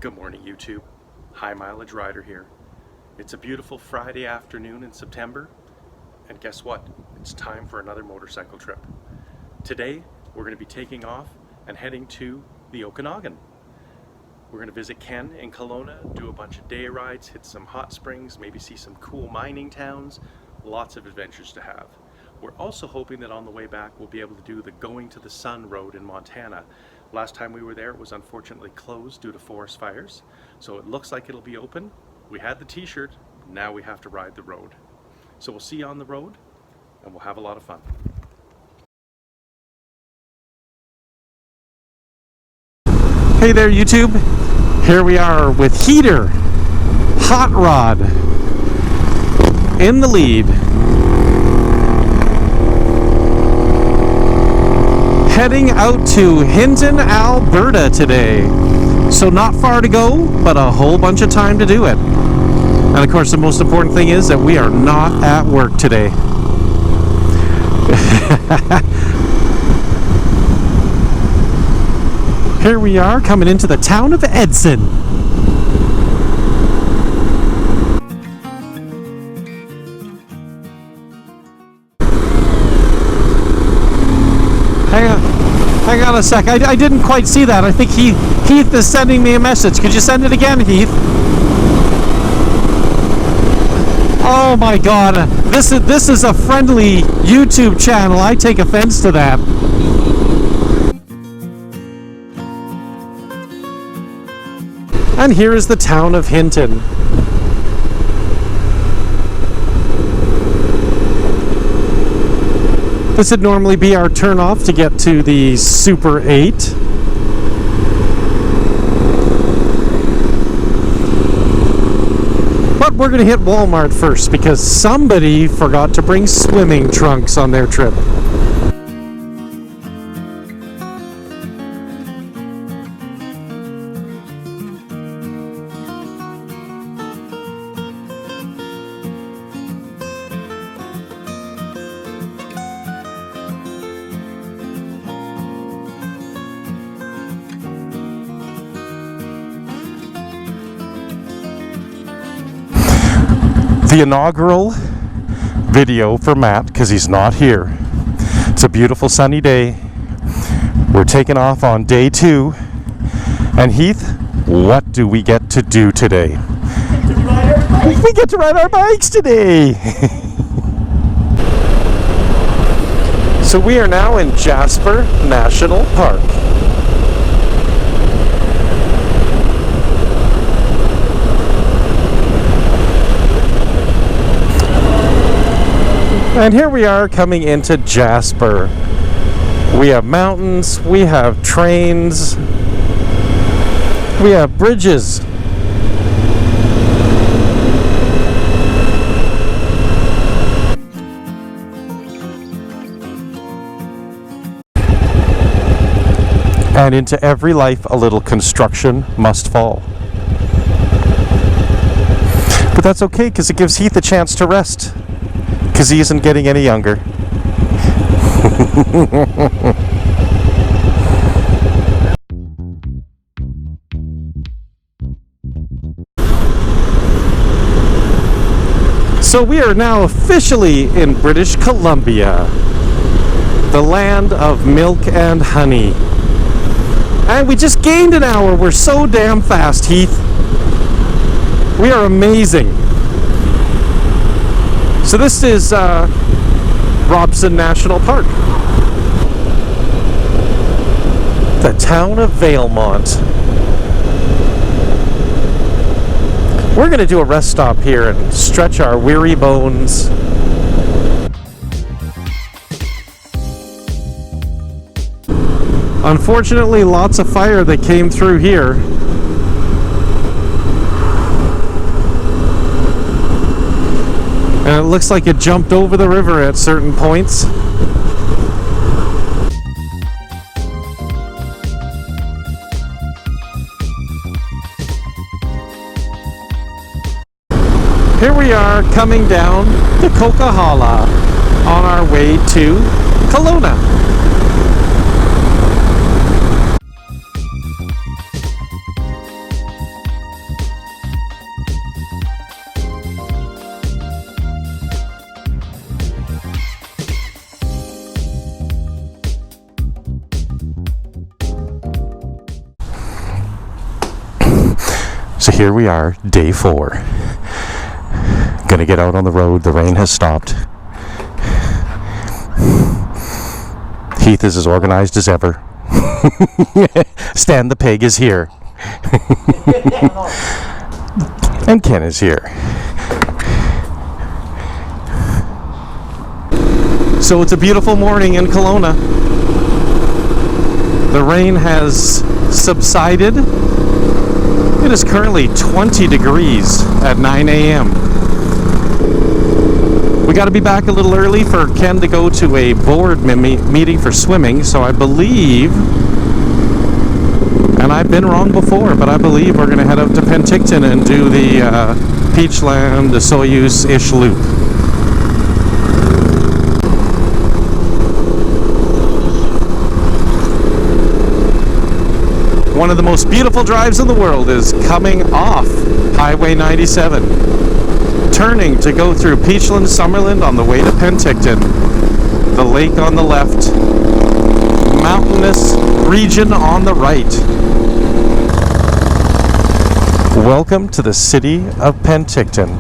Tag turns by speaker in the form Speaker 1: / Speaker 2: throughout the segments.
Speaker 1: Good morning, YouTube. High Mileage Rider here. It's a beautiful Friday afternoon in September, and guess what? It's time for another motorcycle trip. Today, we're going to be taking off and heading to the Okanagan. We're going to visit Ken in Kelowna, do a bunch of day rides, hit some hot springs, maybe see some cool mining towns, lots of adventures to have. We're also hoping that on the way back we'll be able to do the Going to the Sun road in Montana. Last time we were there it was unfortunately closed due to forest fires, so it looks like it'll be open. We had the t-shirt, now we have to ride the road. So we'll see you on the road and we'll have a lot of fun.
Speaker 2: Hey there YouTube, here we are with Heater, Hot Rod, in the lead. Heading out to Hinton, Alberta today. So not far to go, but a whole bunch of time to do it. And of course the most important thing is that we are not at work today. Here we are coming into the town of Edson. Hang on a sec. I didn't quite see that. I think Heath is sending me a message. Could you send it again, Heath? Oh my God! This is a friendly YouTube channel. I take offense to that. And here is the town of Hinton. This would normally be our turnoff to get to the Super 8. But we're going to hit Walmart first because somebody forgot to bring swimming trunks on their trip. The inaugural video for Matt, because he's not here. It's a beautiful sunny day. We're taking off on day 2. And Heath, what do we get to do today? We get to ride our bikes today. So we are now in Jasper National Park. And here we are coming into Jasper. We have mountains, we have trains, we have bridges. And into every life a little construction must fall. But that's okay because it gives Heath a chance to rest. Because he isn't getting any younger. So we are now officially in British Columbia, the land of milk and honey. And we just gained an hour. We're so damn fast, Heath. We are amazing. So this is Robson National Park. The town of Valemount. We're going to do a rest stop here and stretch our weary bones. Unfortunately, lots of fire that came through here. And it looks like it jumped over the river at certain points. Here we are coming down the Coquihalla on our way to Kelowna. So here we are, day 4. Gonna get out on the road. The rain has stopped. Heath is as organized as ever. Stan the pig is here. And Ken is here. So it's a beautiful morning in Kelowna. The rain has subsided. It is currently 20 degrees at 9 a.m. We got to be back a little early for Ken to go to a board meeting for swimming, so I believe, and I've been wrong before, but I believe we're going to head out to Penticton and do the Peachland, the Soyuz-ish loop. One of the most beautiful drives in the world is coming off Highway 97, turning to go through Peachland, Summerland on the way to Penticton. The lake on the left, mountainous region on the right. Welcome to the city of Penticton.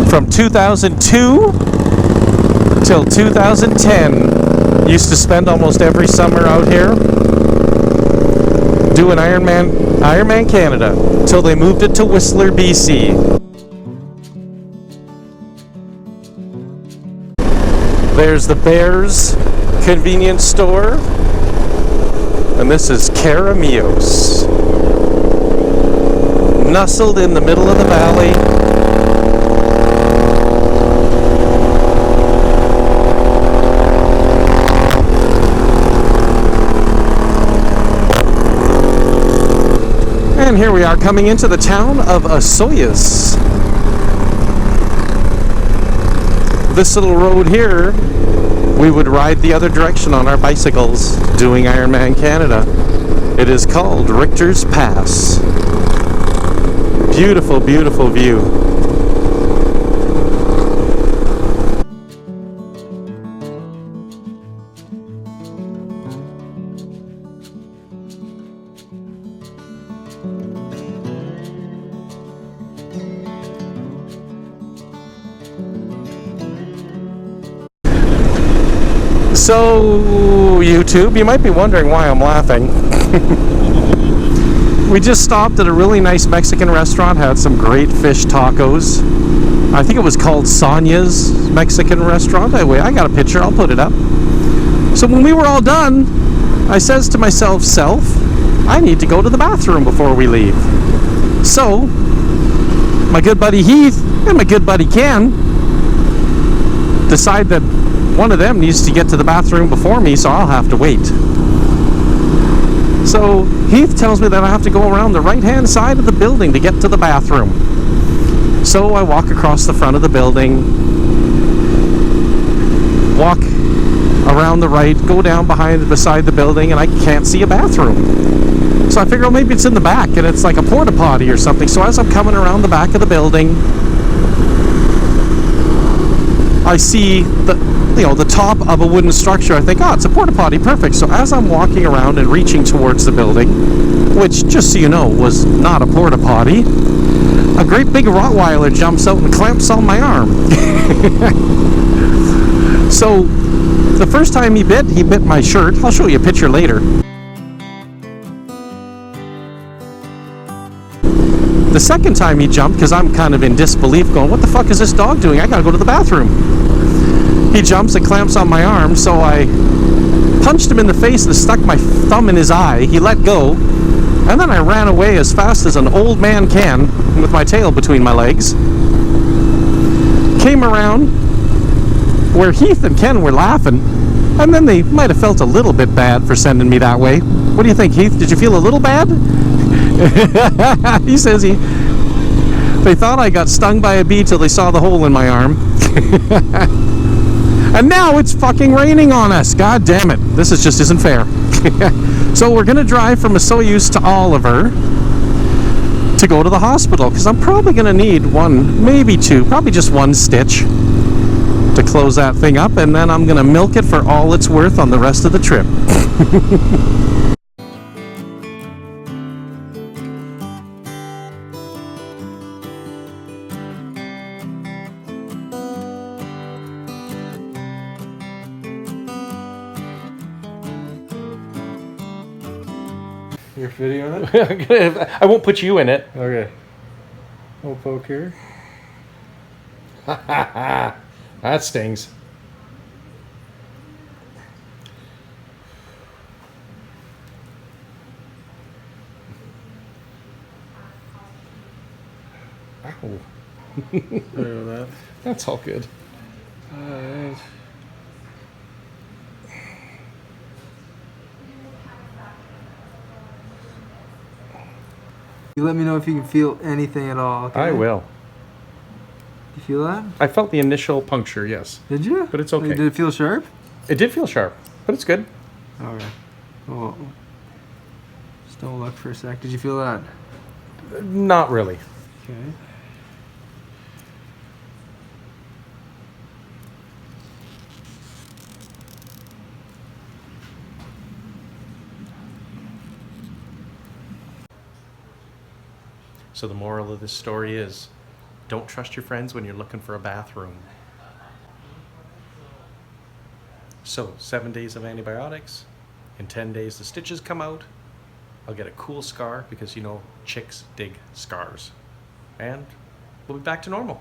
Speaker 2: From 2002 till 2010, used to spend almost every summer out here doing Ironman Canada till they moved it to Whistler, BC. There's the Bears convenience store, and this is Caramios, nestled in the middle of the valley. And here we are coming into the town of Osoyoos. This little road here, we would ride the other direction on our bicycles doing Ironman Canada. It is called Richter's Pass. Beautiful, beautiful view. So, YouTube, you might be wondering why I'm laughing. We just stopped at a really nice Mexican restaurant, had some great fish tacos. I think it was called Sonia's Mexican restaurant. Anyway, I got a picture, I'll put it up. So when we were all done, I says to myself, I need to go to the bathroom before we leave. So, my good buddy Heath and my good buddy Ken decide that one of them needs to get to the bathroom before me, so I'll have to wait. So Heath tells me that I have to go around the right-hand side of the building to get to the bathroom. So I walk across the front of the building, walk around the right, go down beside the building, and I can't see a bathroom. So I figure, well, maybe it's in the back, and it's like a porta potty or something. So as I'm coming around the back of the building, I see the top of a wooden structure. I think, it's a porta potty, perfect. So as I'm walking around and reaching towards the building, which, just so you know, was not a porta potty, a great big Rottweiler jumps out and clamps on my arm. So the first time he bit my shirt. I'll show you a picture later. The second time he jumped, because I'm kind of in disbelief, going, what the fuck is this dog doing? I gotta go to the bathroom. He jumps and clamps on my arm, so I punched him in the face and stuck my thumb in his eye. He let go, and then I ran away as fast as an old man can with my tail between my legs. Came around where Heath and Ken were laughing, and then they might have felt a little bit bad for sending me that way. What do you think, Heath? Did you feel a little bad? He says they thought I got stung by a bee till they saw the hole in my arm. And now it's fucking raining on us. God damn it. This just isn't fair. So we're going to drive from Osoyoos to Oliver to go to the hospital, because I'm probably going to need one, maybe two, probably just one stitch to close that thing up, and then I'm going to milk it for all it's worth on the rest of the trip.
Speaker 3: You're videoing it?
Speaker 2: I won't put you in it.
Speaker 3: Okay. We'll poke here.
Speaker 2: That stings. Ow.
Speaker 3: Sorry about that.
Speaker 2: That's all good.
Speaker 3: Alright. You let me know if you can feel anything at all. Okay?
Speaker 2: I will.
Speaker 3: You feel that?
Speaker 2: I felt the initial puncture, yes.
Speaker 3: Did you?
Speaker 2: But it's okay.
Speaker 3: Did it feel sharp?
Speaker 2: It did feel sharp, but it's good.
Speaker 3: Okay. Well, just don't look for a sec. Did you feel that?
Speaker 2: Not really.
Speaker 3: Okay.
Speaker 2: So the moral of this story is, don't trust your friends when you're looking for a bathroom. So 7 days of antibiotics. In 10 days the stitches come out. I'll get a cool scar because, you know, chicks dig scars. And we'll be back to normal.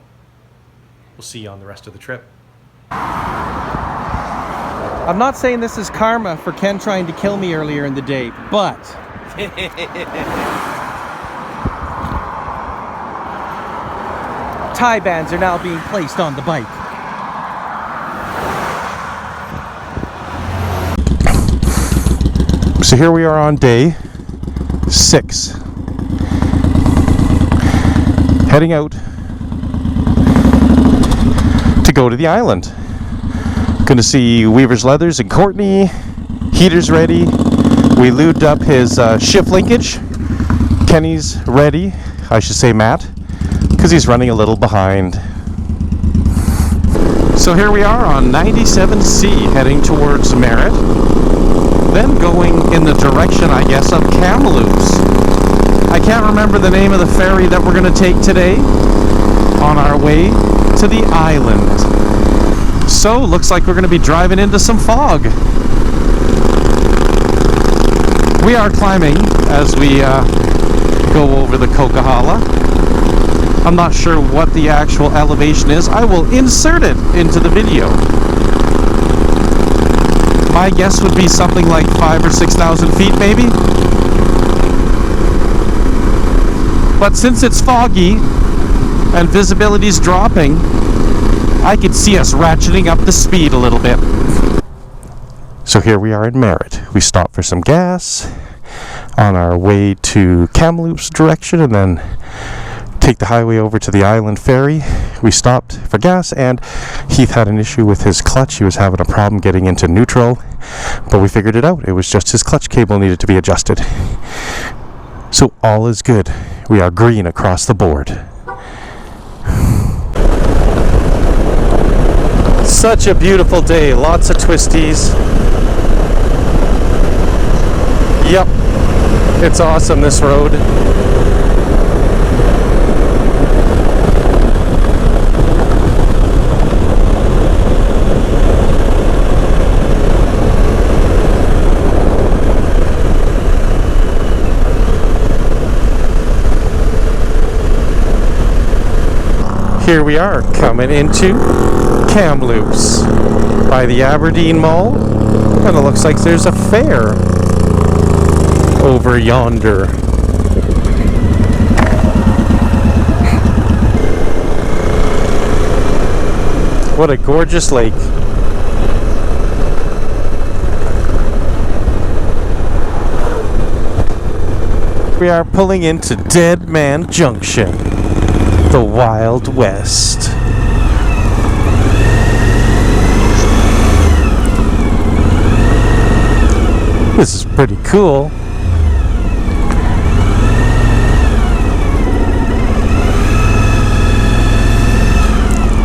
Speaker 2: We'll see you on the rest of the trip.
Speaker 4: I'm not saying this is karma for Ken trying to kill me earlier in the day, but tie bands are now being placed on the bike.
Speaker 2: So here we are on day 6. Heading out to go to the island. Gonna see Weaver's Leathers and Courtney. Heater's ready. We lubed up his shift linkage. Kenny's ready. I should say Matt, because he's running a little behind. So here we are on 97C heading towards Merritt. Then going in the direction, I guess, of Kamloops. I can't remember the name of the ferry that we're going to take today on our way to the island. So, looks like we're going to be driving into some fog. We are climbing as we go over the Coquihalla. I'm not sure what the actual elevation is. I will insert it into the video. My guess would be something like 5,000 or 6,000 feet, maybe. But since it's foggy and visibility's dropping, I could see us ratcheting up the speed a little bit. So here we are in Merritt. We stopped for some gas on our way to Kamloops direction and then take the highway over to the island ferry. We stopped for gas and Heath had an issue with his clutch. He was having a problem getting into neutral, but we figured it out. It was just his clutch cable needed to be adjusted. So all is good. We are green across the board. Such a beautiful day. Lots of twisties. Yep. It's awesome, this road. Here we are, coming into Kamloops by the Aberdeen Mall, and it looks like there's a fair over yonder. What a gorgeous lake. We are pulling into Dead Man Junction, the Wild West. This is pretty cool.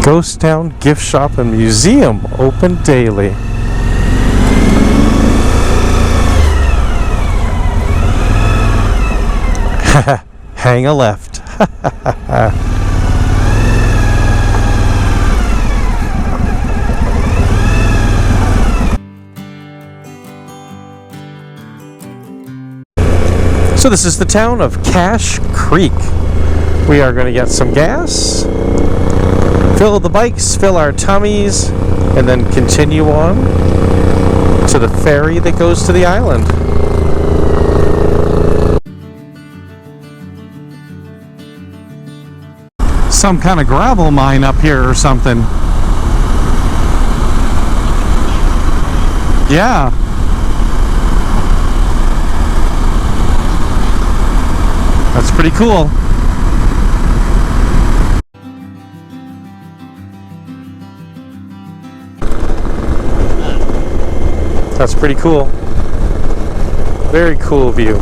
Speaker 2: Ghost Town Gift Shop and Museum open daily. Hang a left. So this is the town of Cache Creek. We are going to get some gas, fill the bikes, fill our tummies, and then continue on to the ferry that goes to the island. Some kind of gravel mine up here or something. Yeah. That's pretty cool. That's pretty cool. Very cool view.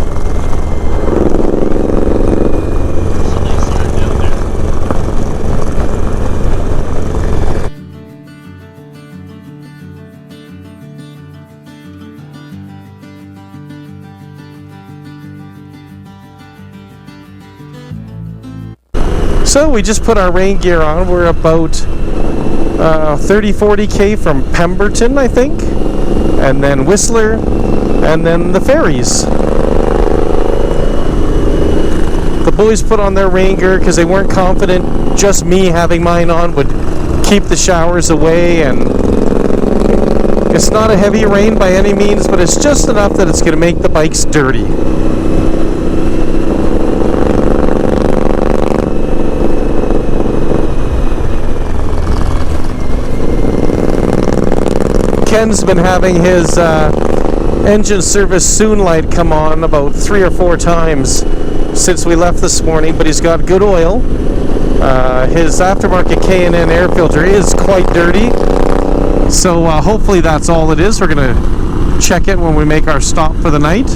Speaker 2: So we just put our rain gear on. We're about 30-40K from Pemberton, I think, and then Whistler, and then the ferries. The boys put on their rain gear because they weren't confident just me having mine on would keep the showers away, and it's not a heavy rain by any means, but it's just enough that it's going to make the bikes dirty. Ken's been having his engine service soon light come on about 3 or 4 times since we left this morning, but he's got good oil. His aftermarket K&N air filter is quite dirty, so hopefully that's all it is. We're going to check it when we make our stop for the night.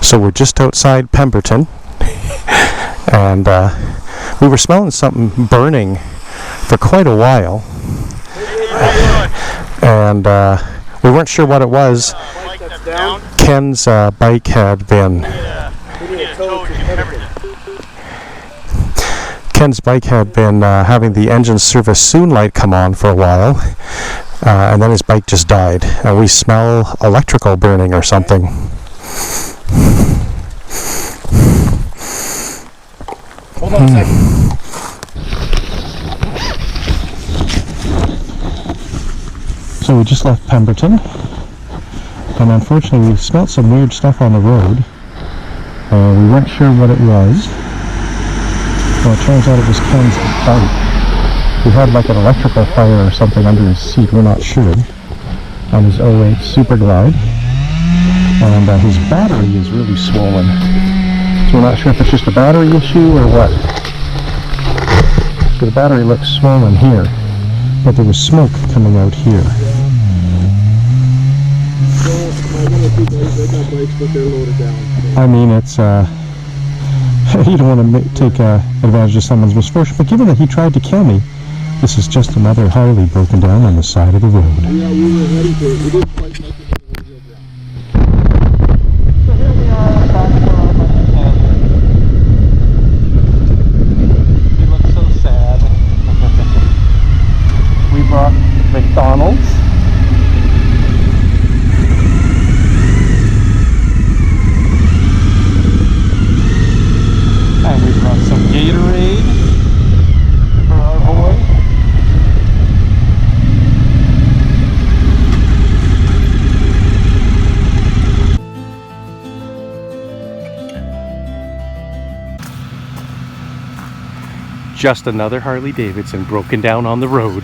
Speaker 2: So we're just outside Pemberton, and we were smelling something burning for quite a while. And we weren't sure what it was. Ken's bike had been having the engine service soon light come on for a while, and then his bike just died, and we smell electrical burning or something.
Speaker 3: Hold on a second.
Speaker 2: So we just left Pemberton, and unfortunately we smelt some weird stuff on the road. We weren't sure what it was. Well, it turns out it was Ken's bike. He had like an electrical fire or something under his seat, we're not sure, on his 08 Super Glide. And his battery is really swollen. So we're not sure if it's just a battery issue or what. So the battery looks swollen here, but there was smoke coming out here. I mean, it's you don't want to take advantage of someone's misfortune, but given that he tried to kill me, this is just another Harley broken down on the side of the road.
Speaker 3: Yeah, we were heading for it. We didn't quite make it to the real ground.
Speaker 2: So here we are back where our buddy Ken. He looks so sad. We brought McDonald's. And we brought some Gatorade for our boy. Just another Harley Davidson broken down on the road.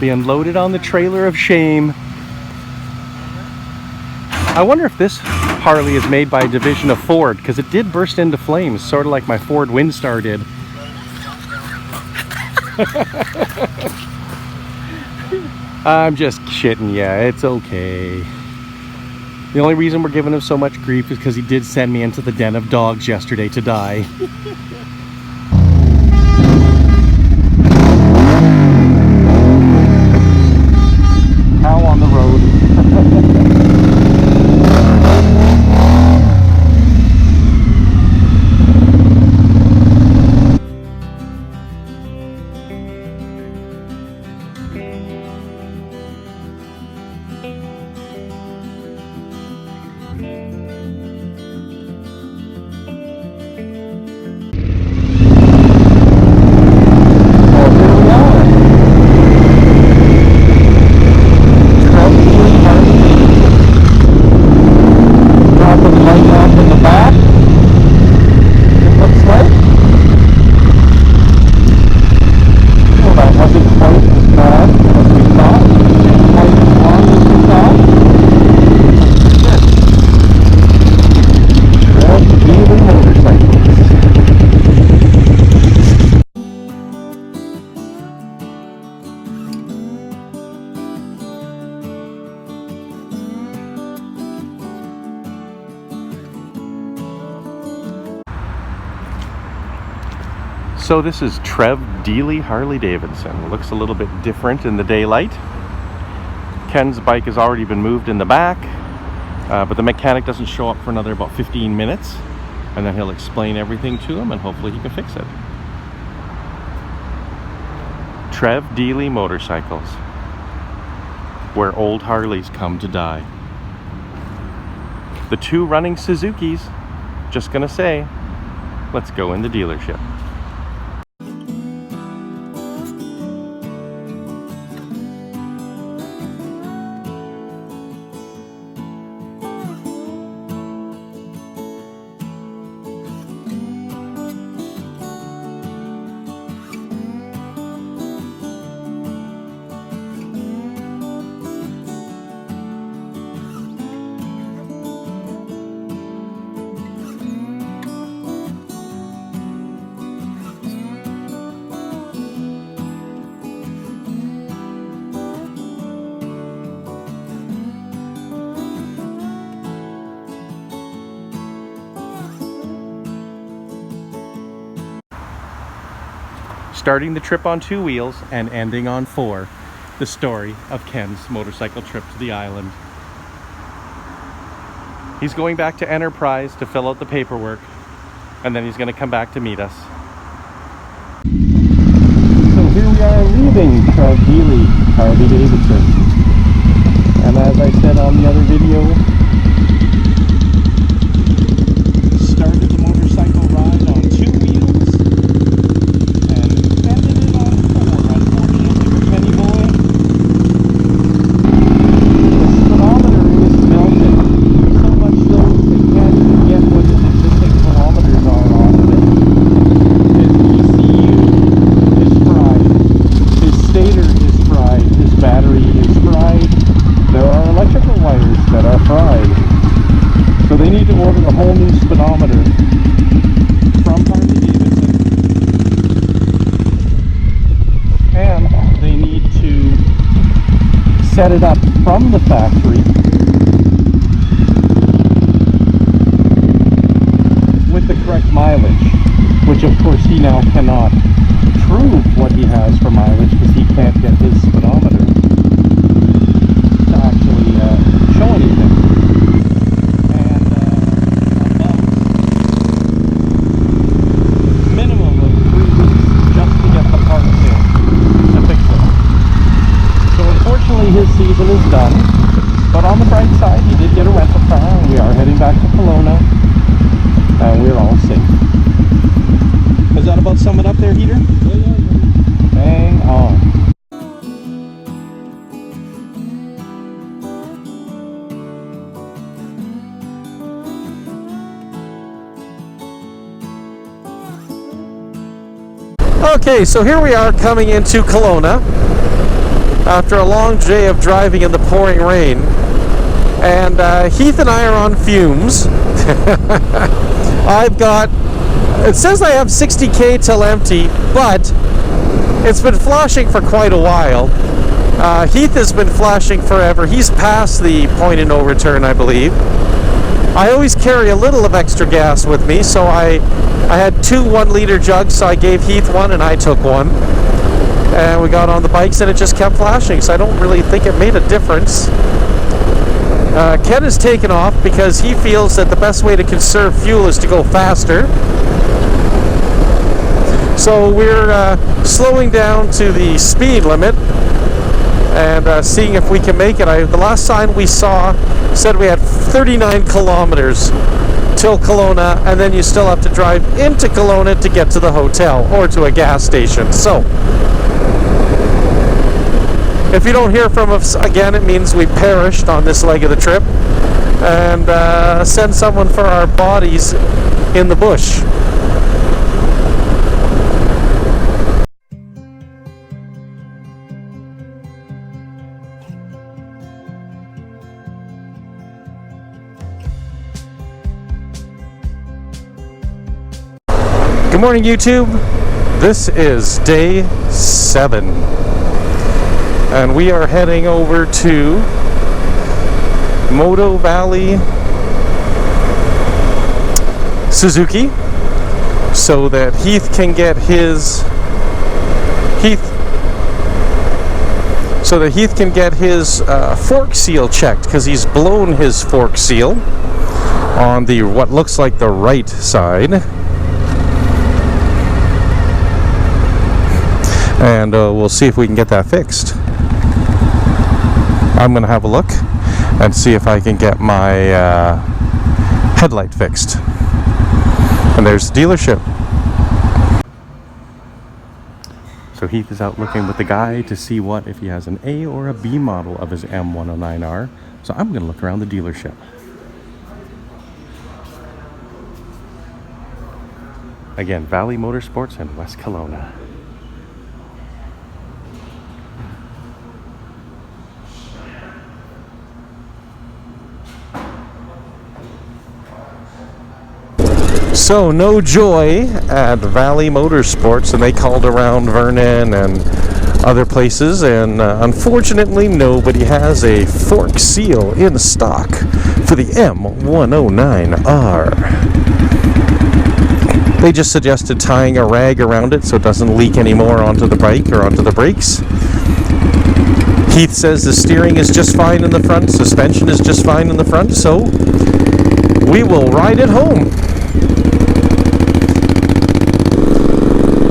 Speaker 2: We unloaded on the trailer of shame. I wonder if this Harley is made by a division of Ford, because it did burst into flames, sort of like my Ford Windstar did. I'm just shitting, yeah, it's okay. The only reason we're giving him so much grief is because he did send me into the den of dogs yesterday to die. How on the road.
Speaker 1: So this is Trev Dealey Harley Davidson. Looks a little bit different in the daylight. Ken's bike has already been moved in the back, but the mechanic doesn't show up for another about 15 minutes, and then he'll explain everything to him and hopefully he can fix it. Trev Dealey Motorcycles, where old Harleys come to die. The two running Suzukis. Just gonna say, let's go in the dealership. Starting the trip on 2 wheels and ending on 4. The story of Ken's motorcycle trip to the island. He's going back to Enterprise to fill out the paperwork, and then he's going to come back to meet us.
Speaker 2: So here we are leaving Trev Dealey Harley Davidson. And as I said on the other video, started the motorcycle ride on 2 wheels and ended it on 4, unfortunately for Kenny Boy. The speedometer is melted, so much so they can't even get what his existing kilometers are off of it. His ECU is fried, his stator is fried, his battery is fried. There are electrical wires that are fried. So they need to order a whole new speedometer from Harley Davidson. And they need to set it up from the factory with the correct mileage, which of course he now cannot prove what he has for mileage because he can't get his speedometer to actually show anything. And about minimum of 3 weeks just to get the parts in to fix it. So unfortunately his season is done, but on the bright side he did get a rental car and we are heading back to Kelowna and we're all safe. Does that about sum it up there, Heater? Hang on.
Speaker 4: Okay, so here we are coming into Kelowna after a long day of driving in the pouring rain, and Heath and I are on fumes. It says I have 60k till empty, but it's been flashing for quite a while. Heath has been flashing forever. He's past the point of no return, I believe. I always carry a little of extra gas with me, so I had 2 1-liter jugs, so I gave Heath one and I took one. And we got on the bikes and it just kept flashing, so I don't really think it made a difference. Ken has taken off because he feels that the best way to conserve fuel is to go faster. So we're slowing down to the speed limit and seeing if we can make it. The last sign we saw said we had 39 kilometers till Kelowna, and then you still have to drive into Kelowna to get to the hotel or to a gas station. So if you don't hear from us again, it means we perished on this leg of the trip, and send someone for our bodies in the bush. Good morning, YouTube. This is day 7, and we are heading over to Moto Valley Suzuki so that Heath can get his fork seal checked, because he's blown his fork seal on the what looks like the right side. And we'll see if we can get that fixed. I'm going to have a look and see if I can get my headlight fixed. And there's the dealership. So Heath is out looking with the guy to see if he has an A or a B model of his M109R. So I'm going to look around the dealership. Again, Valley Motorsports in West Kelowna. So no joy at Valley Motorsports, and they called around Vernon and other places, and unfortunately nobody has a fork seal in stock for the M109R. They just suggested tying a rag around it so it doesn't leak anymore onto the bike or onto the brakes. Heath says the steering is just fine in the front, suspension is just fine in the front, so we will ride it home.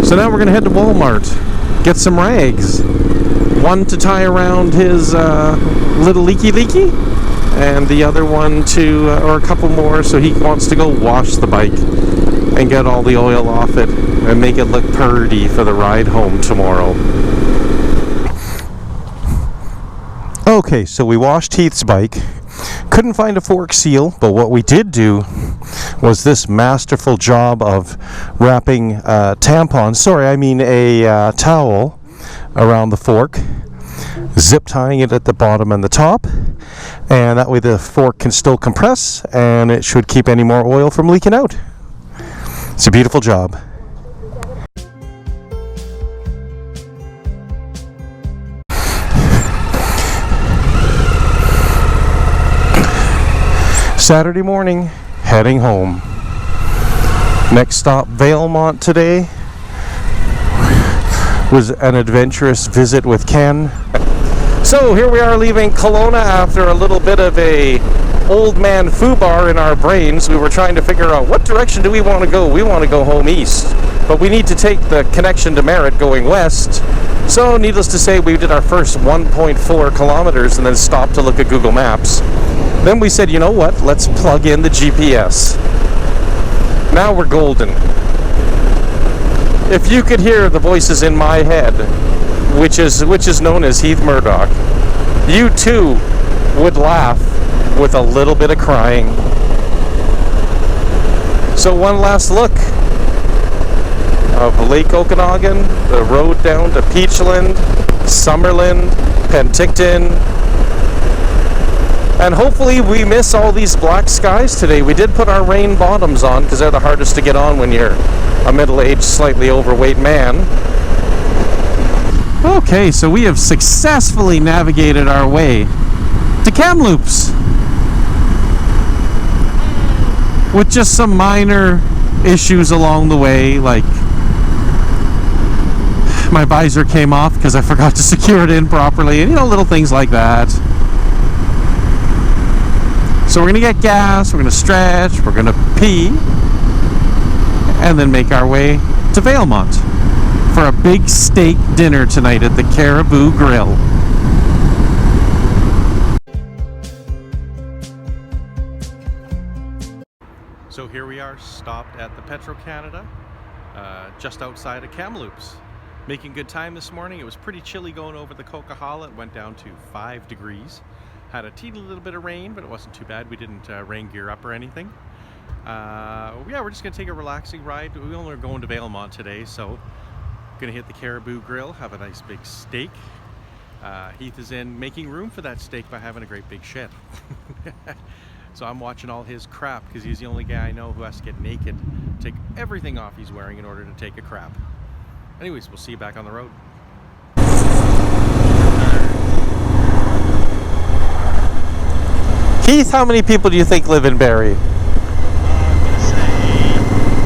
Speaker 4: So now we're going to head to Walmart, get some rags. One to tie around his little leaky, and the other one or a couple more, so he wants to go wash the bike and get all the oil off it and make it look purty for the ride home tomorrow. Okay, so we washed Heath's bike. Couldn't find a fork seal, but what we did do was this masterful job of wrapping a towel around the fork, zip tying it at the bottom and the top, and that way the fork can still compress and it should keep any more oil from leaking out. It's a beautiful job. Saturday morning, heading home. Next stop, Valemont today. Was an adventurous visit with Ken. So here we are leaving Kelowna after a little bit of a old man foobar in our brains. We were trying to figure out what direction do we want to go. We want to go home east, but we need to take the connection to Merritt going west. So needless to say, we did our first 1.4 kilometers and then stopped to look at Google Maps. Then we said, you know what, let's plug in the GPS. Now we're golden. If you could hear the voices in my head, which is known as Heath Murdoch, you too would laugh with a little bit of crying. So one last look of Lake Okanagan, the road down to Peachland, Summerland, Penticton, and hopefully we miss all these black skies today. We did put our rain bottoms on because they're the hardest to get on when you're a middle-aged, slightly overweight man. Okay, so we have successfully navigated our way to Kamloops with just some minor issues along the way, like my visor came off because I forgot to secure it in properly, and little things like that. So we're going to get gas, we're going to stretch, we're going to pee, and then make our way to Valemont for a big steak dinner tonight at the Caribou Grill. So here we are, stopped at the Petro-Canada, just outside of Kamloops. Making good time this morning. It was pretty chilly going over the Coquihalla. It went down to 5 degrees. Had a teeny little bit of rain, but it wasn't too bad. We didn't rain gear up or anything. Yeah, we're just gonna take a relaxing ride. We only are going to Valemont today, so gonna hit the Caribou Grill, have a nice big steak. Heath is in making room for that steak by having a great big shed. So I'm watching all his crap because he's the only guy I know who has to get naked, take everything off he's wearing in order to take a crap. Anyways, we'll see you back on the road. Heath, how many people do you think live in Barrie?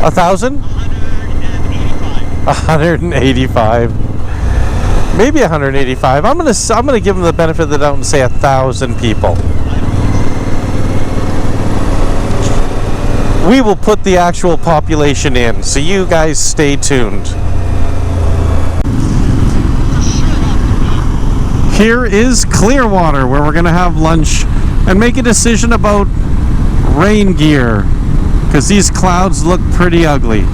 Speaker 4: 1,000?
Speaker 5: 100.
Speaker 4: 185. Maybe 185. I'm gonna give them the benefit of the doubt and say 1,000 people. We will put the actual population in, so you guys stay tuned. Here is Clearwater, where we're gonna have lunch and make a decision about rain gear, because these clouds look pretty ugly.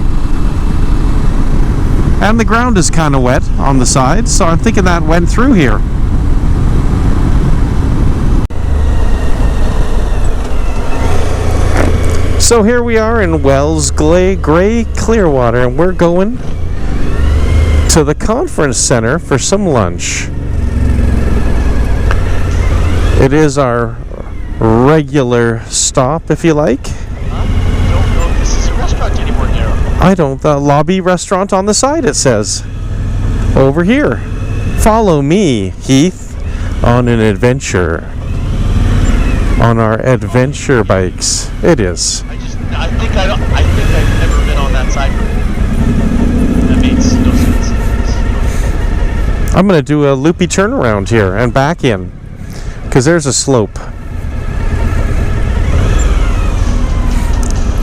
Speaker 4: And the ground is kind of wet on the sides, so I'm thinking that went through here. So here we are in Wells Gray Clearwater, and we're going to the conference center for some lunch. It is our regular stop, if you like.
Speaker 5: I don't know if this is a restaurant anymore, Darryl.
Speaker 4: I don't. The lobby restaurant on the side, it says. Over here. Follow me, Heath, on an adventure. On our adventure bikes. It is.
Speaker 5: I think I've never been on that side before. That makes no sense.
Speaker 4: I'm going to do a loopy turnaround here and back in, because there's a slope.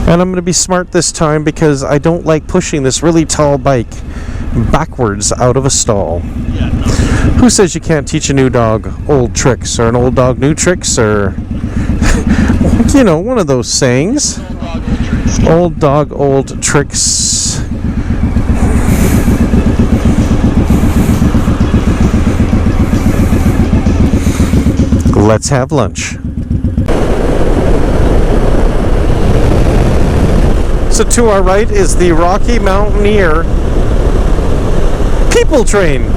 Speaker 4: And I'm going to be smart this time because I don't like pushing this really tall bike backwards out of a stall.
Speaker 5: Yeah, no.
Speaker 4: Who says you can't teach a new dog old tricks, or an old dog new tricks, or you know, one of those sayings. Old dog old tricks. Let's have lunch. So to our right is the Rocky Mountaineer People Train.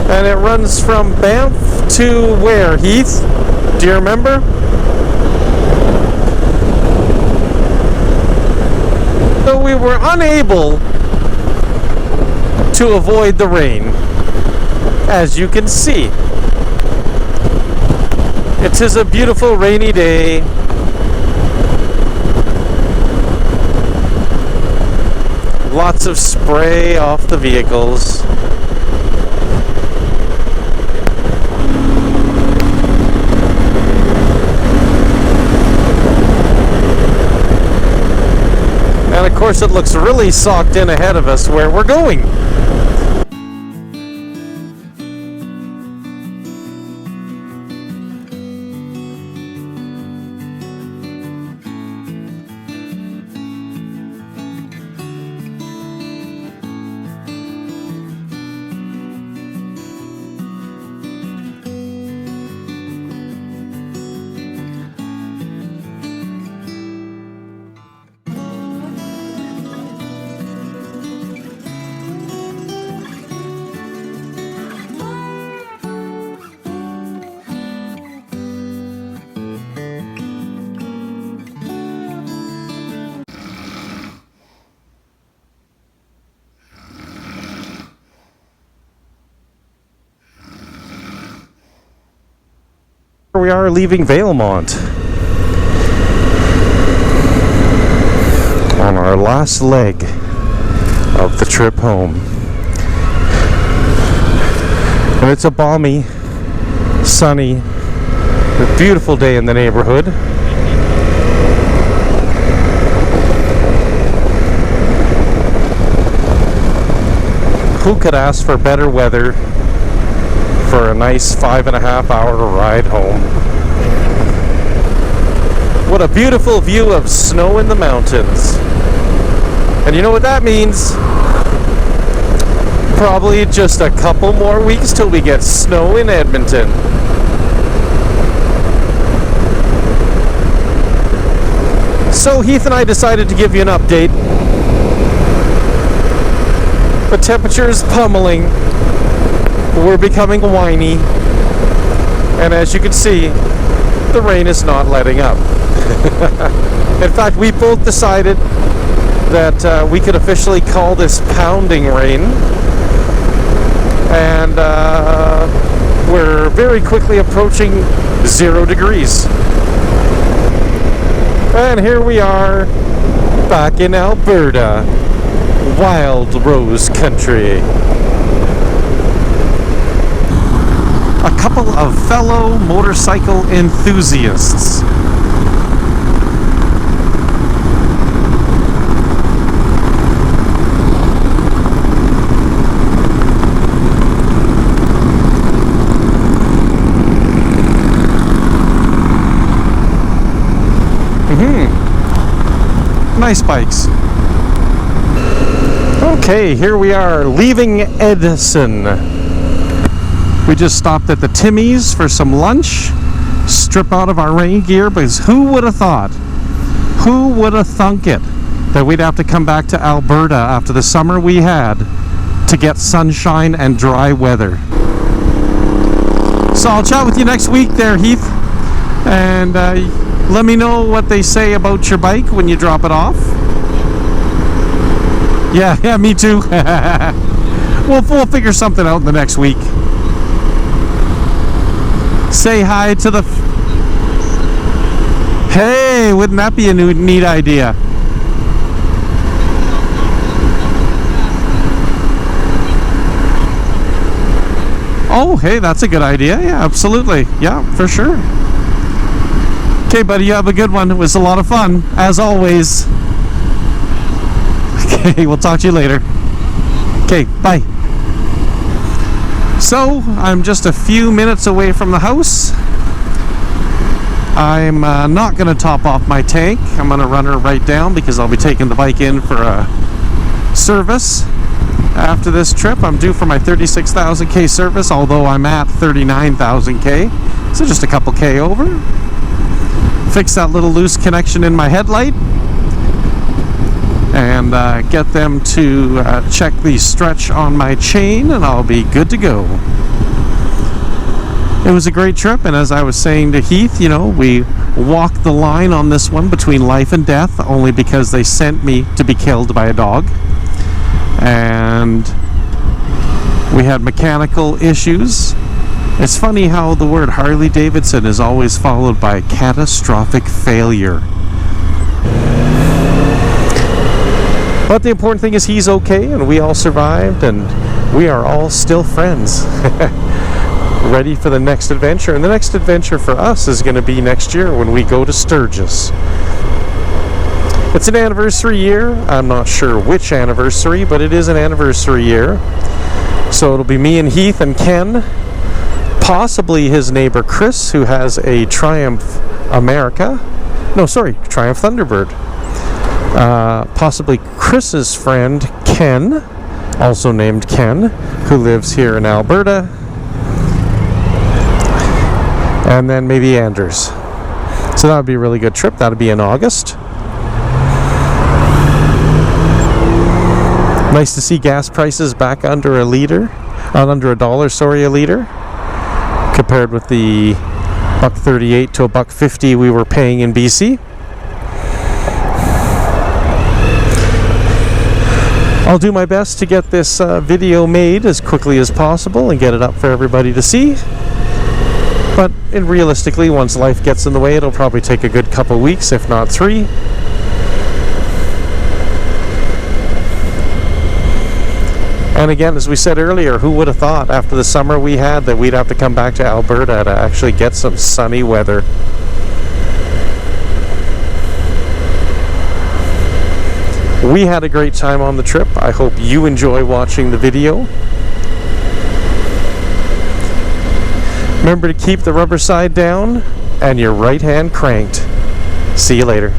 Speaker 4: And it runs from Banff to where, Heath? Do you remember? So we were unable to avoid the rain, as you can see. It is a beautiful rainy day. Lots of spray off the vehicles. And of course it looks really socked in ahead of us where we're going. We are leaving Valemont on our last leg of the trip home. And it's a balmy, sunny, beautiful day in the neighborhood. Who could ask for better weather for a nice 5.5-hour ride home? What a beautiful view of snow in the mountains. And you know what that means? Probably just a couple more weeks till we get snow in Edmonton. So Heath and I decided to give you an update. The temperature is pummeling. We're becoming whiny, and as you can see, the rain is not letting up. In fact, we both decided that we could officially call this pounding rain, and we're very quickly approaching 0 degrees. And here we are, back in Alberta, Wild Rose Country. A couple of fellow motorcycle enthusiasts. Nice bikes. Okay, here we are leaving Edison. We just stopped at the Timmy's for some lunch, strip out of our rain gear, because who would have thought, who would have thunk it, that we'd have to come back to Alberta after the summer we had to get sunshine and dry weather. So I'll chat with you next week there, Heath, and let me know what they say about your bike when you drop it off. Yeah, me too. We'll figure something out in the next week. Say hi to the... Hey, wouldn't that be a neat idea? Oh, hey, that's a good idea. Yeah, absolutely. Yeah, for sure. Okay, buddy, you have a good one. It was a lot of fun, as always. Okay, we'll talk to you later. Okay, bye. So, I'm just a few minutes away from the house. I'm not going to top off my tank. I'm going to run her right down because I'll be taking the bike in for a service. After this trip, I'm due for my 36,000K service, although I'm at 39,000K. So just a couple K over. Fix that little loose connection in my headlight and get them to check the stretch on my chain, and I'll be good to go. It was a great trip, and as I was saying to Heath, you know, we walked the line on this one between life and death only because they sent me to be killed by a dog, and we had mechanical issues. It's funny how the word Harley Davidson is always followed by catastrophic failure. But the important thing is he's okay, and we all survived, and we are all still friends. Ready for the next adventure. And the next adventure for us is going to be next year when we go to Sturgis. It's an anniversary year. I'm not sure which anniversary, but it is an anniversary year. So it'll be me and Heath and Ken. Possibly his neighbor Chris, who has a Triumph America. No, sorry, Triumph Thunderbird. Possibly Chris's friend Ken, also named Ken, who lives here in Alberta. And then maybe Anders. So that would be a really good trip. That would be in August. Nice to see gas prices back under a liter, under $1, sorry, a liter, compared with the $1.38 to $1.50 we were paying in BC. I'll do my best to get this video made as quickly as possible and get it up for everybody to see. But realistically, once life gets in the way, it'll probably take a good couple weeks, if not 3. And again, as we said earlier, who would have thought after the summer we had that we'd have to come back to Alberta to actually get some sunny weather. We had a great time on the trip. I hope you enjoy watching the video. Remember to keep the rubber side down and your right hand cranked. See you later.